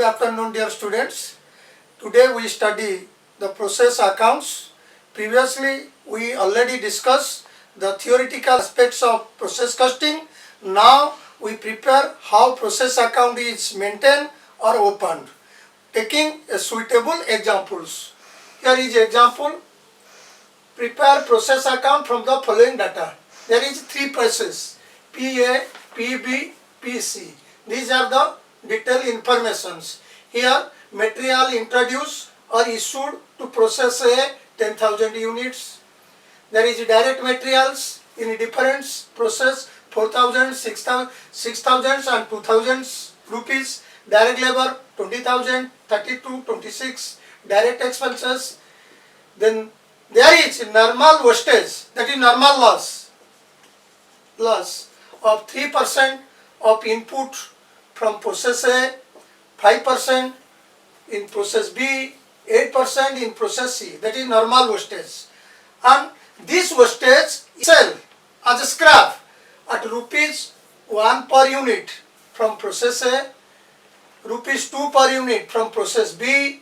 afternoon, dear students. Today we study the process accounts. Previously we already discussed the theoretical aspects of process costing. Now we prepare how process account is maintained or opened, taking a suitable examples. Here is example. Prepare process account from the following data. There is three processes: PA, PB, PC. These are the detailed informations. Here material introduced or issued to process A 10,000 units. There is direct materials in different process 4,000, 6,000 and 2,000 rupees. Direct labor 20,000, 32, 26. Direct expenses. Then there is normal wastage, that is normal loss of 3% of input from process A, 5% in process B, 8% in process C, that is normal wastage. And this wastage sell as a scrap at rupees 1 per unit from process A, rupees 2 per unit from process B,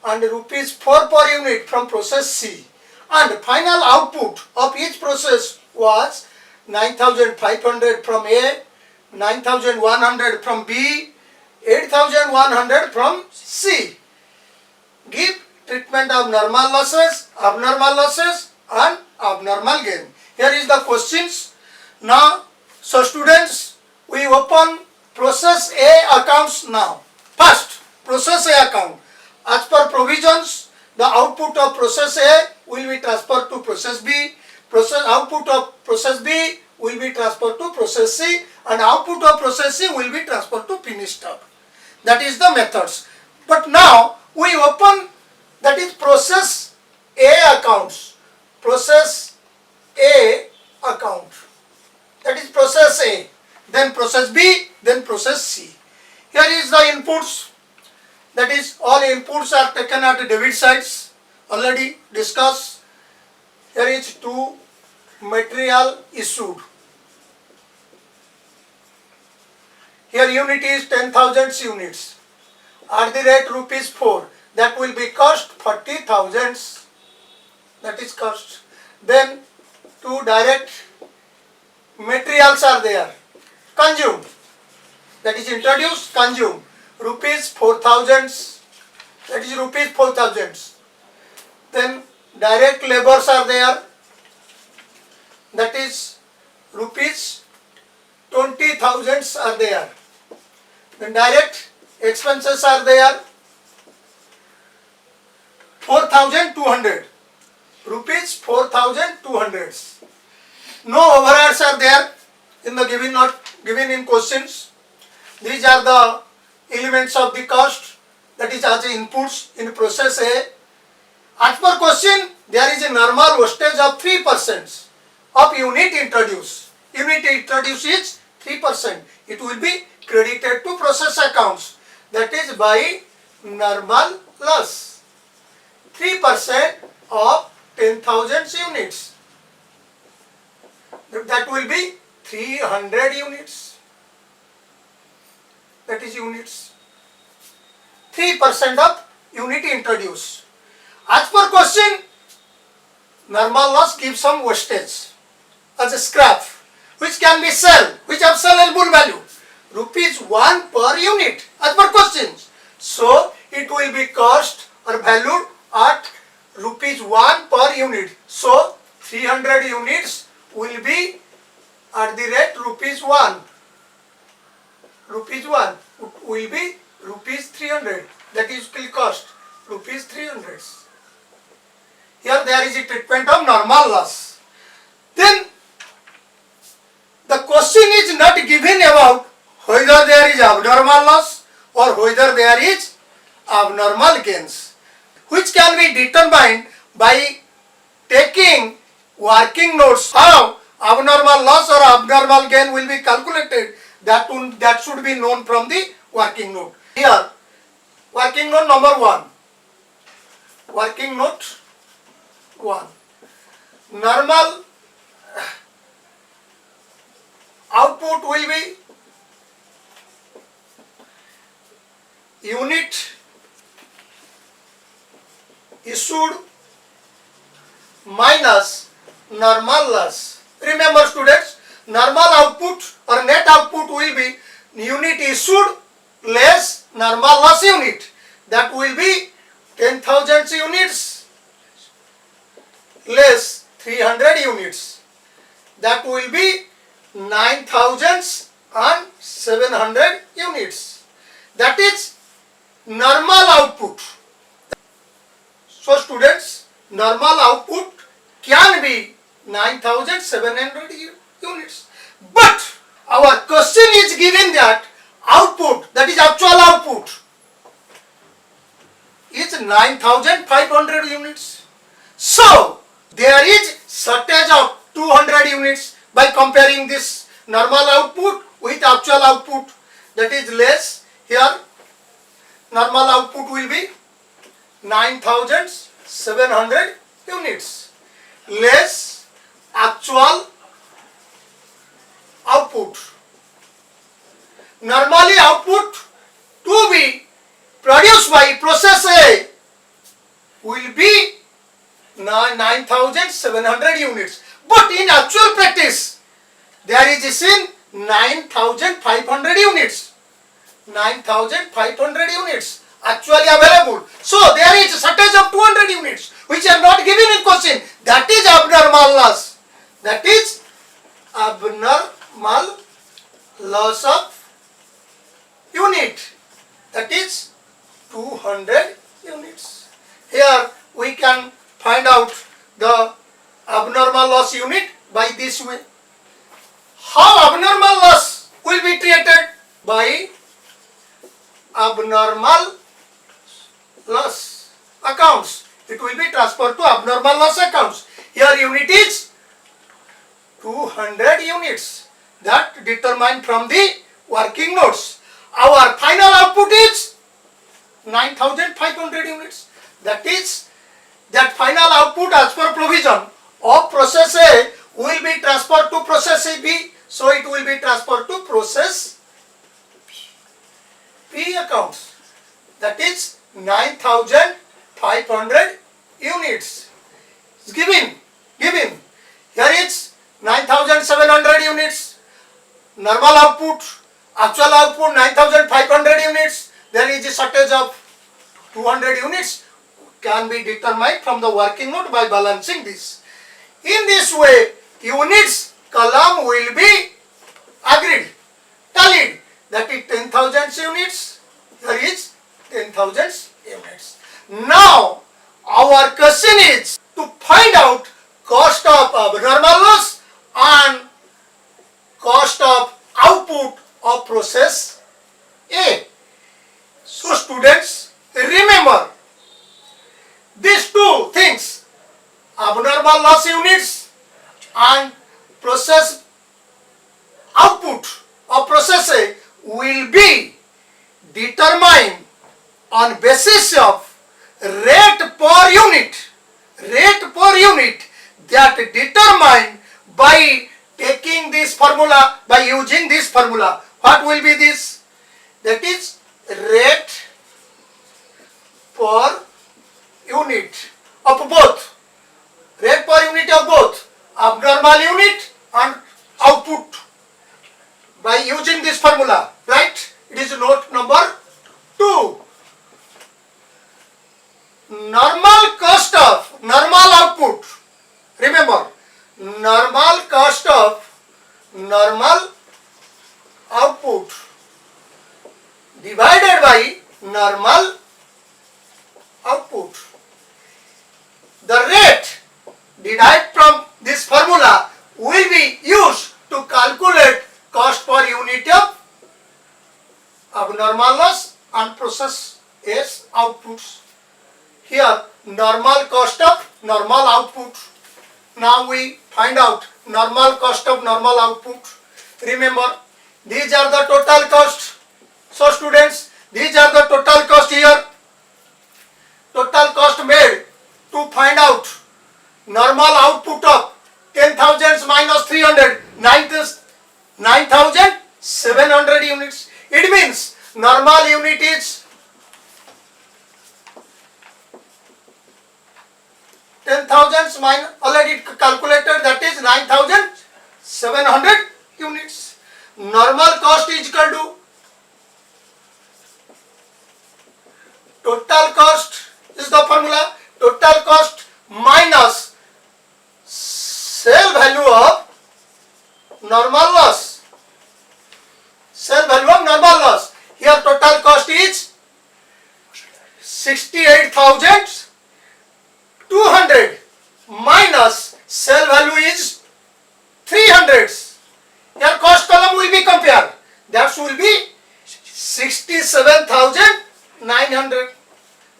and rupees 4 per unit from process C. And final output of each process was 9,500 from A, 9,100 from B, 8,100 from C. Give treatment of normal losses, and abnormal gain. Here is the questions. Now, so students, we open process A accounts now. First, process A account. As per provisions, the output of process A will be transferred to process B. Output of process B will be transferred to process C, and output of process C will be transferred to finished stock. That is the methods. But now we open, that is process A accounts. Process A account. That is process A. Then process B, then process C. Here is the inputs. That is, all inputs are taken at the debit sides. Already discussed. Here is 2 material issued. Here unit is 10,000 units. At the rate rupees 4. That will be cost 40,000. That is cost. Then 2 direct materials are there. Consumed. That is introduced, consumed. Rupees 4,000. That is rupees 4,000. Then direct labors are there. That is rupees 20,000 are there. Then direct expenses are there. 4,200. Rupees 4,200. No overheads are there in the given in questions. These are the elements of the cost, that is as inputs in process A. As per question, there is a normal wastage of 3% of unit introduced. Unit introduced is 3%. It will be credited to process accounts. That is by normal loss. 3% of 10,000 units. That will be 300 units. That is units. 3% of unit introduced. As per question, normal loss gives some wastage as a scrap, which can be sold, which have sellable value, rupees 1 per unit as per questions. So it will be cost or valued at rupees 1 per unit. So 300 units will be at the rate rupees 1. Rupees 1 will be rupees 300. That is still cost rupees 300. Here there is a treatment of normal loss. Then the question is not given about whether there is abnormal loss or whether there is abnormal gains, which can be determined by taking working notes. How abnormal loss or abnormal gain will be calculated, that should be known from the working note. Here, working note number 1. Working note 1. Normal output will be unit issued minus normal loss. Remember students, normal output or net output will be unit issued less normal loss unit. That will be 10,000 units less 300 units. That will be 9,700 units. That is normal output. So students, normal output can be 9,700 units. But our question is given that output, that is actual output, is 9,500 units. So there is shortage of 200 units by comparing this normal output with actual output, that is less. Here normal output will be 9,700 units less actual output. Normally output to be produced by process A will be 9,700 units, but in actual practice there is seen 9,500 units. 9,500 units actually available. So there is a shortage of 200 units which are not given in question. That is abnormal loss. That is abnormal loss of unit. That is 200 units. Here we can find out the abnormal loss unit by this way. How abnormal loss will be treated? By abnormal loss accounts. It will be transferred to abnormal loss accounts. Here unit is 200 units, that determined from the working notes. Our final output is 9,500 units. That is, that final output as per provision of process A will be transferred to process B. So it will be transferred to process P accounts. That is 9,500 units. It's given. Here is 9,700 units. Normal output, actual output 9,500 units. There is a shortage of 200 units. Can be determined from the working note by balancing this. In this way, units column will be agreed, tallied. That is 10,000 units. Here is 10,000 units. Now our question is to find out cost of abnormal loss and cost of output of process A. So students, remember these two things, abnormal loss units and process output of process A, will be determined on basis of rate per unit that determined by taking this formula, by using this formula. What will be this? That is rate per unit of both, rate per unit of both abnormal unit and output by using this formula, right? It is note number 2. Normal cost of normal output. Remember, normal cost of normal output divided by normal output. The rate derived from this formula will be used to calculate cost per unit of abnormal loss and process A's outputs. Here normal cost of normal output. Now we find out normal cost of normal output. Remember, these are the total cost. So students, these are the total cost here. Total cost made to find out normal output of 10,000 minus 300, 9,700 units. It means normal unit is 10,000 mine already calculated, that is 9,700 units. Normal cost is equal to total cost is the formula, total cost minus sale value of normal loss. Sale value of normal loss. Here total cost is 68,200 minus sale value is 300. Here cost column will be compared. That will be 67,900.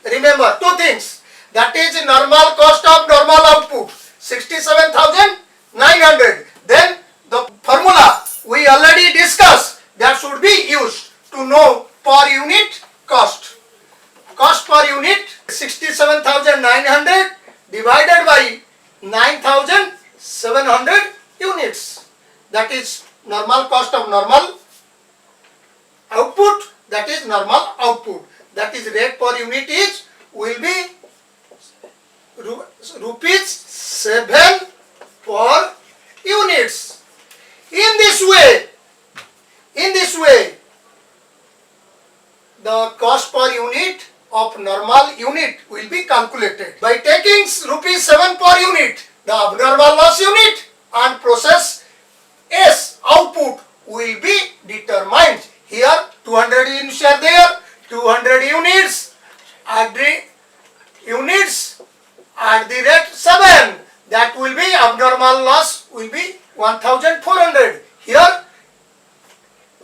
Remember two things. That is normal cost of normal output 67,900. Then the formula we already discussed, that should be used to know per unit cost. Cost per unit 67,900 divided by 9,700 units. That is normal cost of normal output, that is normal output. That is rate per unit is will be rupees 7 per units. In this way, the cost per unit of normal unit will be calculated by taking rupees 7 per unit, the abnormal loss unit, and process S output will be determined. Here 200 units are there, 200 units at the rate 7, that will be abnormal loss will be 1,400. Here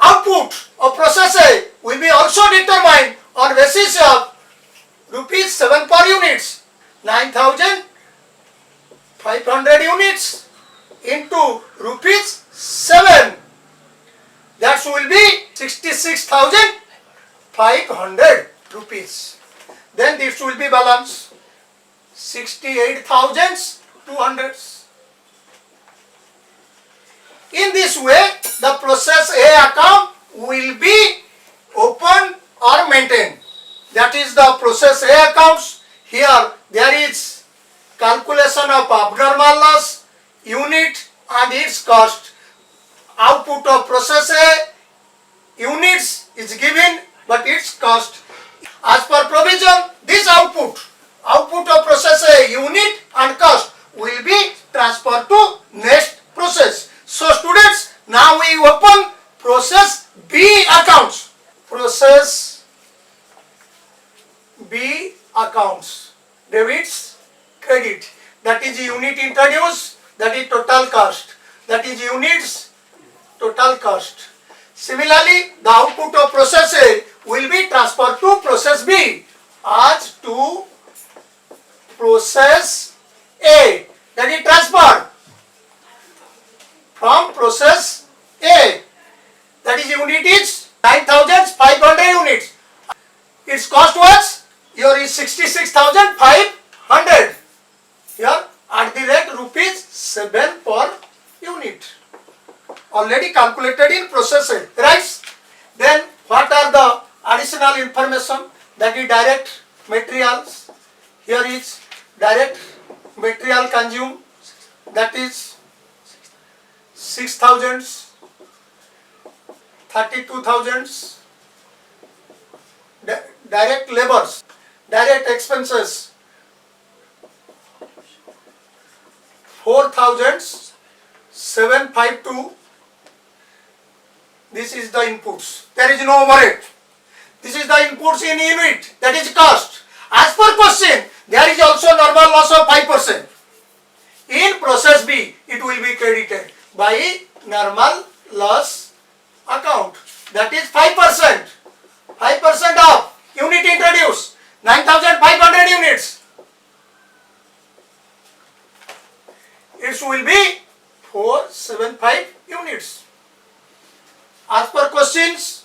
output of process A will be also determined on basis of rupees 7 per units, 9,500 units into rupees 7, that will be 66,500 rupees. Then this will be balance 68,200. In this way, the process A account will be opened or maintained. That is the process A accounts. Here there is calculation of abnormal loss unit and its cost. Output of process A units is given, but its cost. As per provision, this output of process A unit and cost will be transferred to next process. So students, now we open process B accounts. Process B accounts. Debits, credit. That is unit introduced, that is total cost. That is units, total cost. Similarly, the output of process A will be transferred to process B as to process A. That is transferred from process A. That is unit is 9,500 units. Its cost was, here is 66,500. Here at the rate rupees 7 per unit. Already calculated in process A, right? Then what are the additional information? That is direct materials. Here is direct material consumed, that is 6,000, 32,000. Direct labors, direct expenses 4,752. This is the inputs. There is no overhead. This is the inputs in unit, that is cost. As per question, there is also normal loss of 5%. In process B, it will be credited by normal loss account. That is 5%. 5% of unit introduced, 9,500 units. It will be 475 units. As per questions,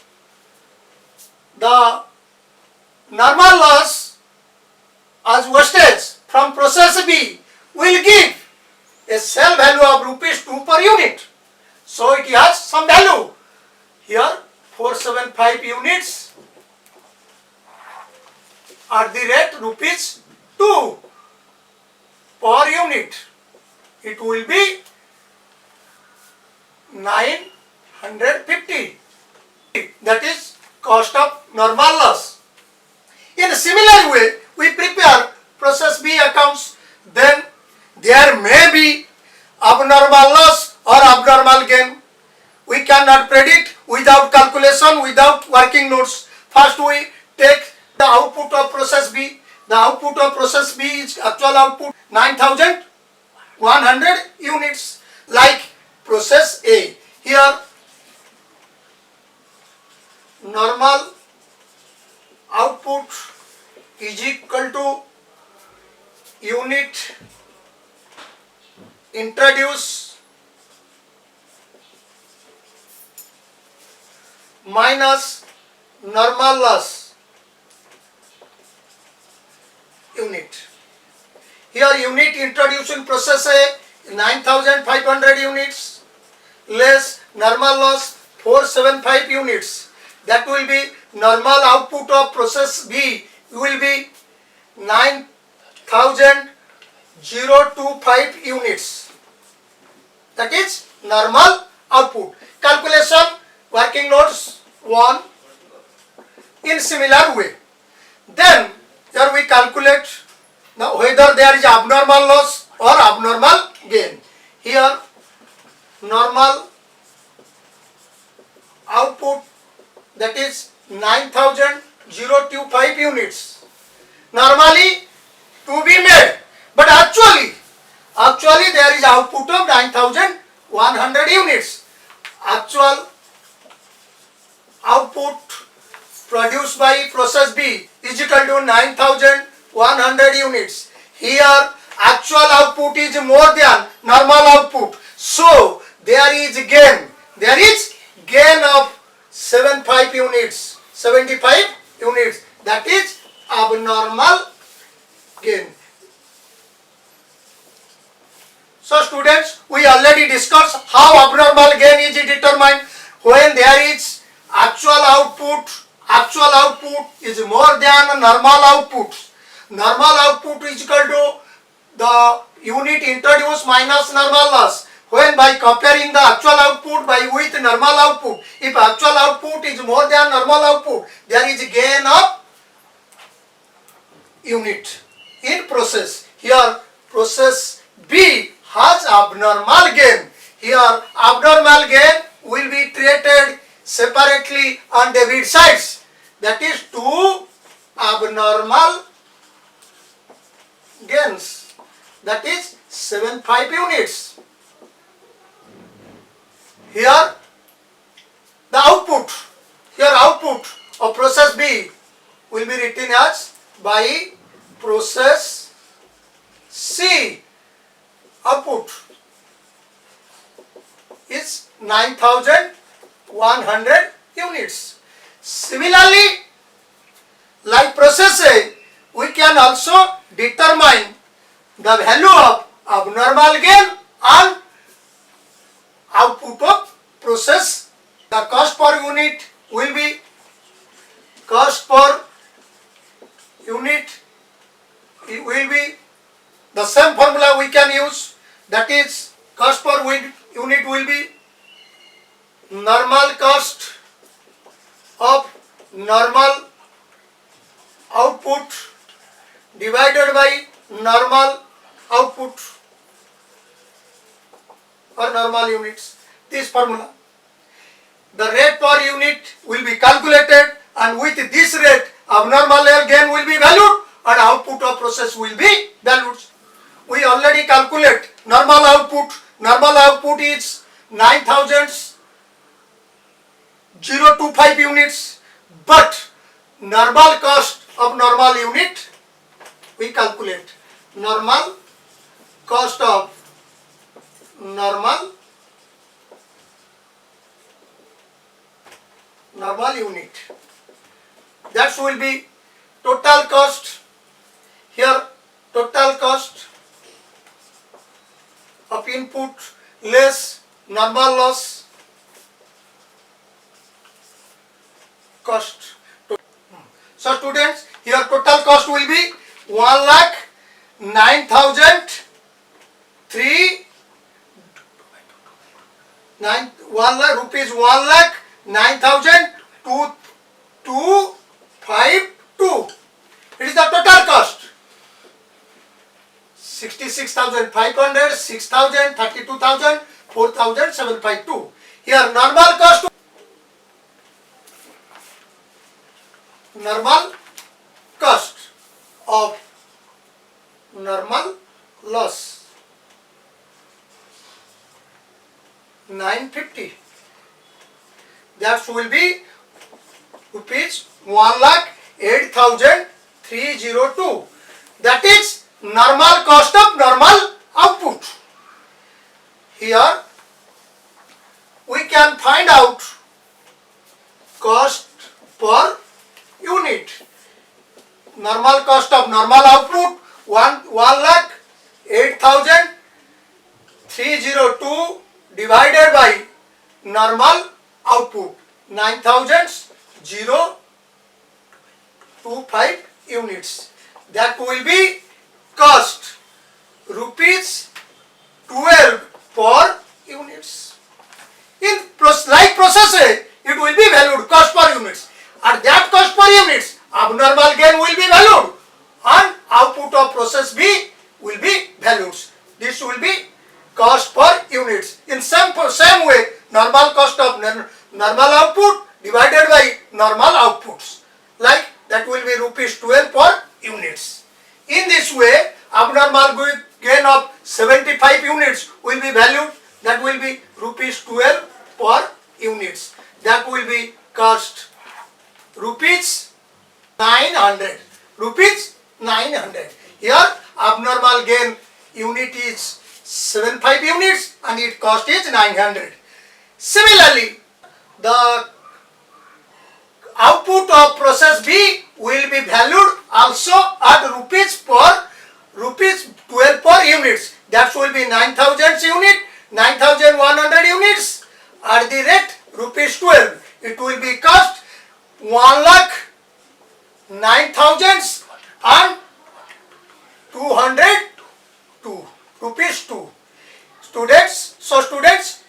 the normal loss as wastage from process B will give a sale value of rupees 2 per unit. So it has some value. Here 475 units at the rate rupees 2. per unit, it will be 950. That is cost of normal loss. In a similar way, we prepare process B accounts, then there may be abnormal loss or abnormal gain. We cannot predict without calculation, without working notes. First we take the output of process B. The output of process B is actual output 9100 units, like process A. Here normal output is equal to unit introduced minus normal loss unit. Here unit introduced in process A 9500 units less normal loss 475 units. That will be normal output of process B will be 9025 units. That is normal output. Calculation working notes 1 in similar way. Then here we calculate now whether there is abnormal loss or abnormal gain. Here normal output, that is 9025 units, normally to be made, but actually there is output of 9100 units. Actual output produced by process B is equal to 9100 units. Here actual output is more than normal output, so there is gain. There is gain of 75 units, 75 units. That is abnormal gain. So students, we already discussed how abnormal gain is determined. When there is actual output is more than normal output. Normal output is equal to the unit introduced minus normal loss. When by comparing the actual output with normal output, if actual output is more than normal output, there is gain of unit in process. Here process B has abnormal gain. Here abnormal gain will be treated separately on debit sides. That is 2 abnormal gains. That is 75 units. Here the output of process B will be written as by process C. Output is 9100 units. Similarly, like process A, we can also determine the value of abnormal gain and output of process. The cost per unit will be the same formula we can use, that is cost per unit will be normal cost of normal output divided by normal output or normal units. This formula. The rate per unit will be calculated, and with this rate abnormal gain will be valued and output of process will be valued. We already calculate normal output. Normal output is 9025 units, but normal cost of normal unit we calculate. Normal cost of normal unit. That will be total cost. Here total cost of input less normal loss cost. So students, here total cost will be 1,09,000 3 9 1 lakh rupees 1 lakh 9,252. It is the total cost. 66,500, 6,000, 32,000, 4,752. Here normal cost of normal loss 950. That will be rupees 1,08,302. That is normal cost of normal output. Here we can find out cost per unit. Normal cost of normal output 1,08,302 divided by normal output 9,025 units. That will be cost rupees 12 per units. In like process A, it will be valued cost per units. At that cost per units, abnormal gain will be valued and output of process B will be valued. This will be cost per units. In same way, normal cost of normal output divided by normal outputs. Like that will be rupees 12 per units. In this way, abnormal gain of 75 units will be valued. That will be rupees 12 per units. That will be cost rupees 900. Rupees 900. Here abnormal gain unit is 75 units and its cost is 900. Similarly, the output of process B will be valued also at rupees 12 per units. That will be 9,000 unit, 9,100 units at the rate rupees 12. It will be cost 1,09,000 and 202 rupees 2. Students,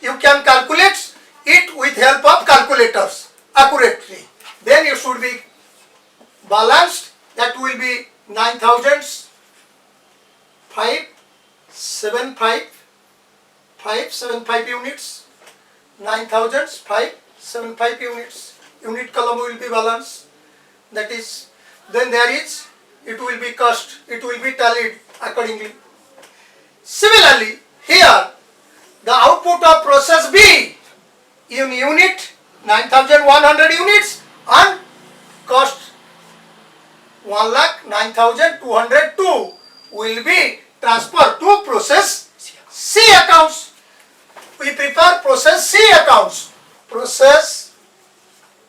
you can calculate it with help of calculators accurately. Then it should be balanced. That will be 9,575 units. 9,575 units. Unit column will be balanced. That is, then there is, it will be cost, it will be tallied accordingly. Similarly, here the output of process B in unit 9,100 units and cost 1,09,202 will be transferred to process C accounts. We prepare process C accounts. Process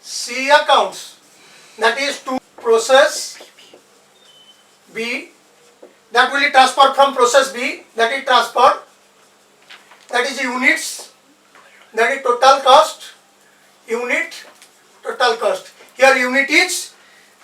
C accounts. That is to process B. That will be transferred from process B. That is transferred. That is units. That is total cost. Unit total cost. Here unit is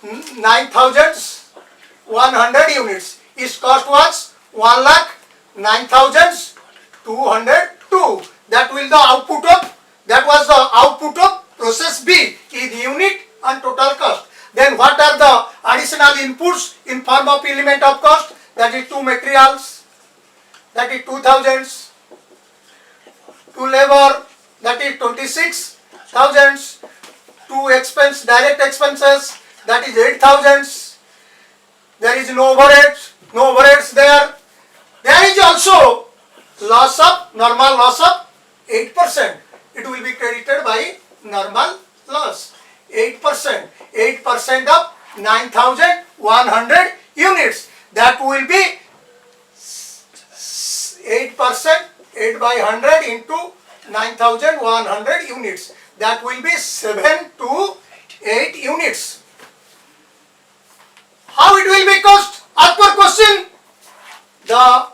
9,100 units. Its cost was 1,09,202. That will the output of, that was the output of process B in unit and total cost. Then what are the additional inputs in form of element of cost? That is 2 materials, that is 2,000, 2 labor, that is 26,000, 2 expense, direct expenses, that is 8,000. There is no overheads there. There is also loss of, normal loss of 8%. It will be credited by normal loss. 8%. 8% of 9,100 units. That will be 8%, 8 by 100 into 9,100 units. That will be 7 to 8 units. How it will be cost? As per question, the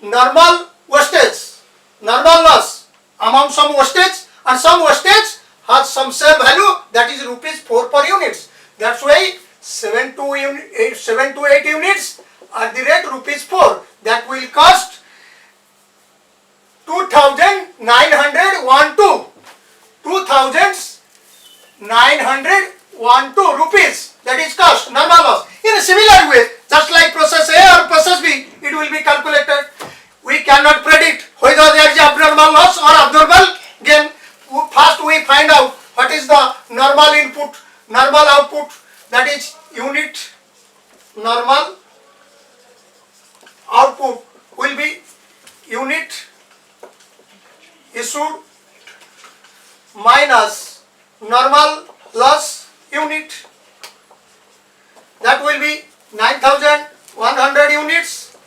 normal wastage, normal loss among some wastage, and some wastage has some sale value, that is rupees 4 per units. That's why 7 to 8 units at the rate rupees 4. That will cost 2,912 2,912 rupees, that is cost, normal loss. In a similar way, just like process A or process B, it will be calculated. We cannot predict whether there is abnormal loss or abnormal gain. First we find out what is the normal input, normal output, that is unit normal output will be unit issued minus normal loss unit, that will be 9,100 units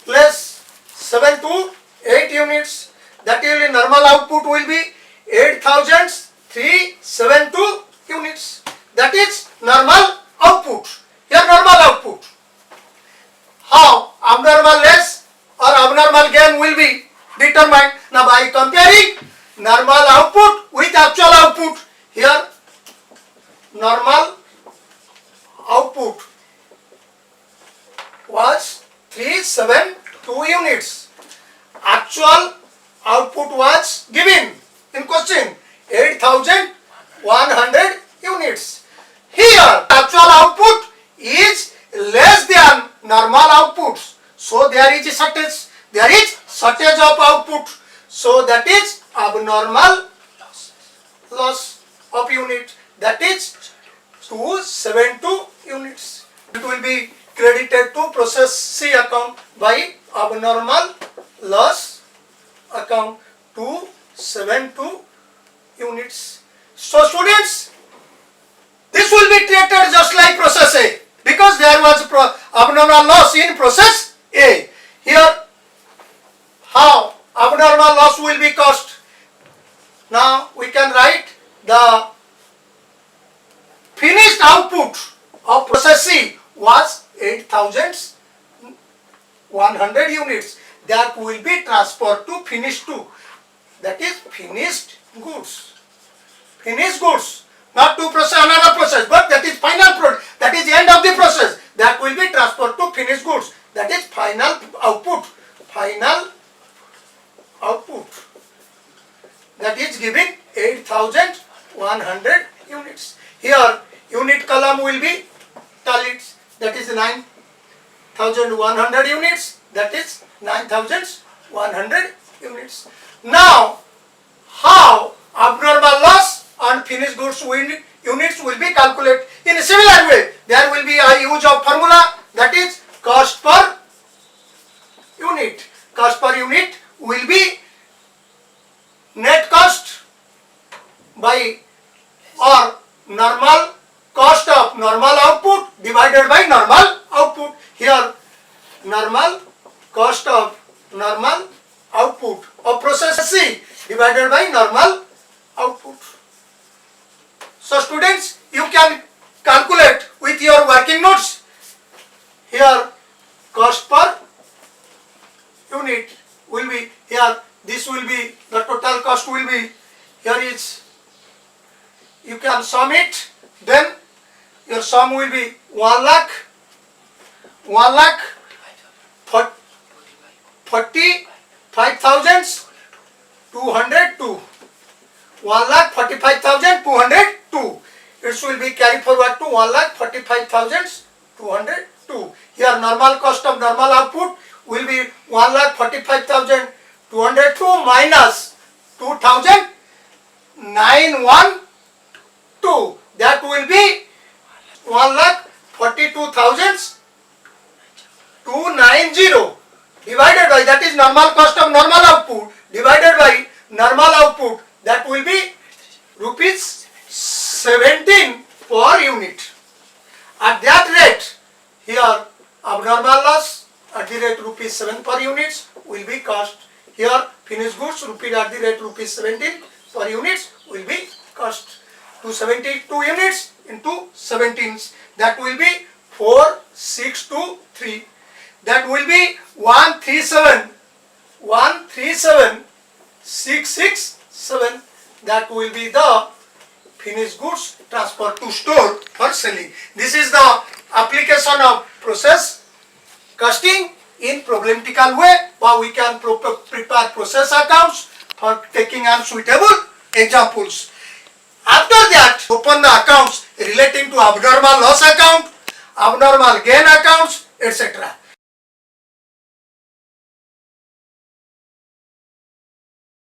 less 7 to 8 units, that will be normal output will be 8,372 units, that is normal output. Here normal output. How abnormal less or abnormal gain will be determined? Now by comparing normal output with actual output, here normal output was 372 units, actual output was given in question 8,100 units. Here actual output is less than normal outputs, so there is shortage of output, so that is abnormal loss of unit, that is 272 units. It will be credited to process C account by abnormal loss account 272 units. So students, this will be treated just like process A, because there was abnormal loss in process A. Here how abnormal loss will be cost? Now we can write the finished output of process C was 8,100 units, that will be transferred to finished 2, that is finished goods. Finished goods, not to process another process, but that is final product, that is the end of the process, that will be transferred to finished goods, that is final output. Final output, that is giving 8,100 units. Here unit column will be tallied, that is 9,100 units, that is 9,100 units. Now how abnormal loss and finished goods units will be calculated? In a similar way, there will be a use of formula, that is cost per unit. Cost per unit will be net cost by or normal cost of normal output divided by normal output. Here normal cost of normal output of process C divided by normal output. So students, you can calculate with your working notes. Here cost per unit will be, here this will be, the total cost will be, here is, you can sum it, then your sum will be 1,45,202. 1,45,202. It will be carried forward to 1,45,202. Here normal cost of normal output will be 1,45,202 minus 2,912. That will be 1,42,290 divided by, that is normal cost of normal output divided by normal output, that will be rupees 17 per unit. At that rate, here abnormal loss at the rate rupees 7 per units will be cost. Here finished goods at the rate rupees 17 per units will be cost. 272 units into 17s, that will be 4623. That will be 137,667. That will be the finished goods transferred to store for selling. This is the application of process costing in problematical way, or we can prepare process accounts for taking on suitable examples. After that, open the accounts relating to abnormal loss account, abnormal gain accounts, etc.